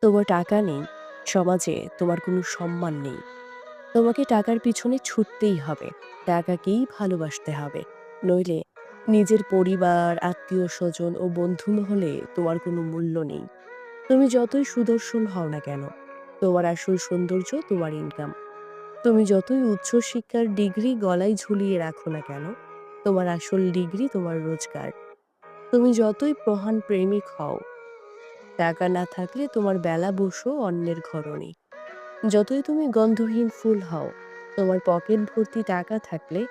তোমার টাকা নেই, সমাজে তোমার কোনো সম্মান নেই। তোমাকে টাকার পিছনে ছুটতেই হবে। টাকাকেই ভালোবাসতে হবে। নইলে নিজের পরিবার, আত্মীয়স্বজন ও বন্ধু মহলে তোমার কোনো মূল্য নেই। তুমি যতই সুদর্শন হও না কেন, তোমার আসল সৌন্দর্য তোমার ইনকাম। তুমি যতই উচ্চশিক্ষার ডিগ্রি গলায় ঝুলিয়ে রাখো না কেন, তোমার আসল ডিগ্রি তোমার রোজগার। তুমি যতই মহান প্রেমিক হও, টাকা না থাকলে তোমার বেলা বসো অন্যের ঘরণী। যতই তুমি গন্ধহীন ফুল হও, তোমার পকেট ভর্তি টাকা থাকলে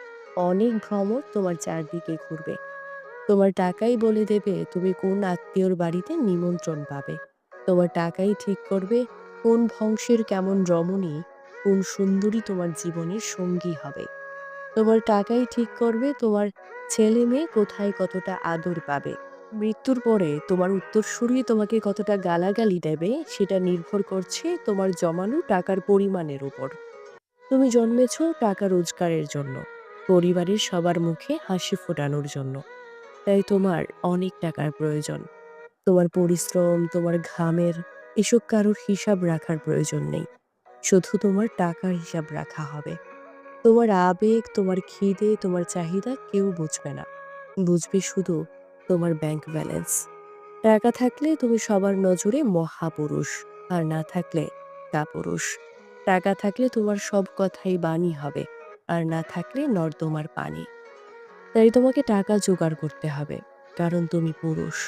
অনেক ভ্রমর তোমার চারদিকে ঘুরবে। তোমার টাকাই বলে দেবে তুমি কোন আত্মীয়র বাড়িতে নিমন্ত্রণ পাবে। তোমার টাকাই ঠিক করবে কোন বংশের কেমন রমণী, কোন সুন্দরী তোমার জীবনের সঙ্গী হবে। তোমার টাকাই ঠিক করবে তোমার ছেলে মেয়ে কোথায় কতটা আদর পাবে। মৃত্যুর পরে তোমার উত্তরসূরি তোমাকে কতটা গালাগালি দেবে সেটা নির্ভর করছে তোমার জমানো টাকার পরিমাণের উপর। তুমি জন্মেছ টাকা রোজগারের জন্য, পরিবারের সবার মুখে হাসি ফোটানোর জন্য। তাই তোমার অনেক টাকার প্রয়োজন। তোমার পরিশ্রম, তোমার ঘামের এসব কারোর হিসাব রাখার প্রয়োজন নেই। শুধু তোমার টাকার হিসাব রাখা হবে। তোমার আবেগ, তোমার খিদে, তোমার চাহিদা কেউ বুঝবে না। বুঝবে শুধু তোমার ব্যাংক ব্যালেন্স। টাকা থাকলে তুমি সবার নজরে মহাপুরুষ, আর না থাকলে কাপুরুষ। টাকা থাকলে তোমার সব কথাই বাণী হবে, আর না থাকলে নর্দমার পানি। তাই তোমাকে টাকা জোগাড় করতে হবে, কারণ তুমি পুরুষ।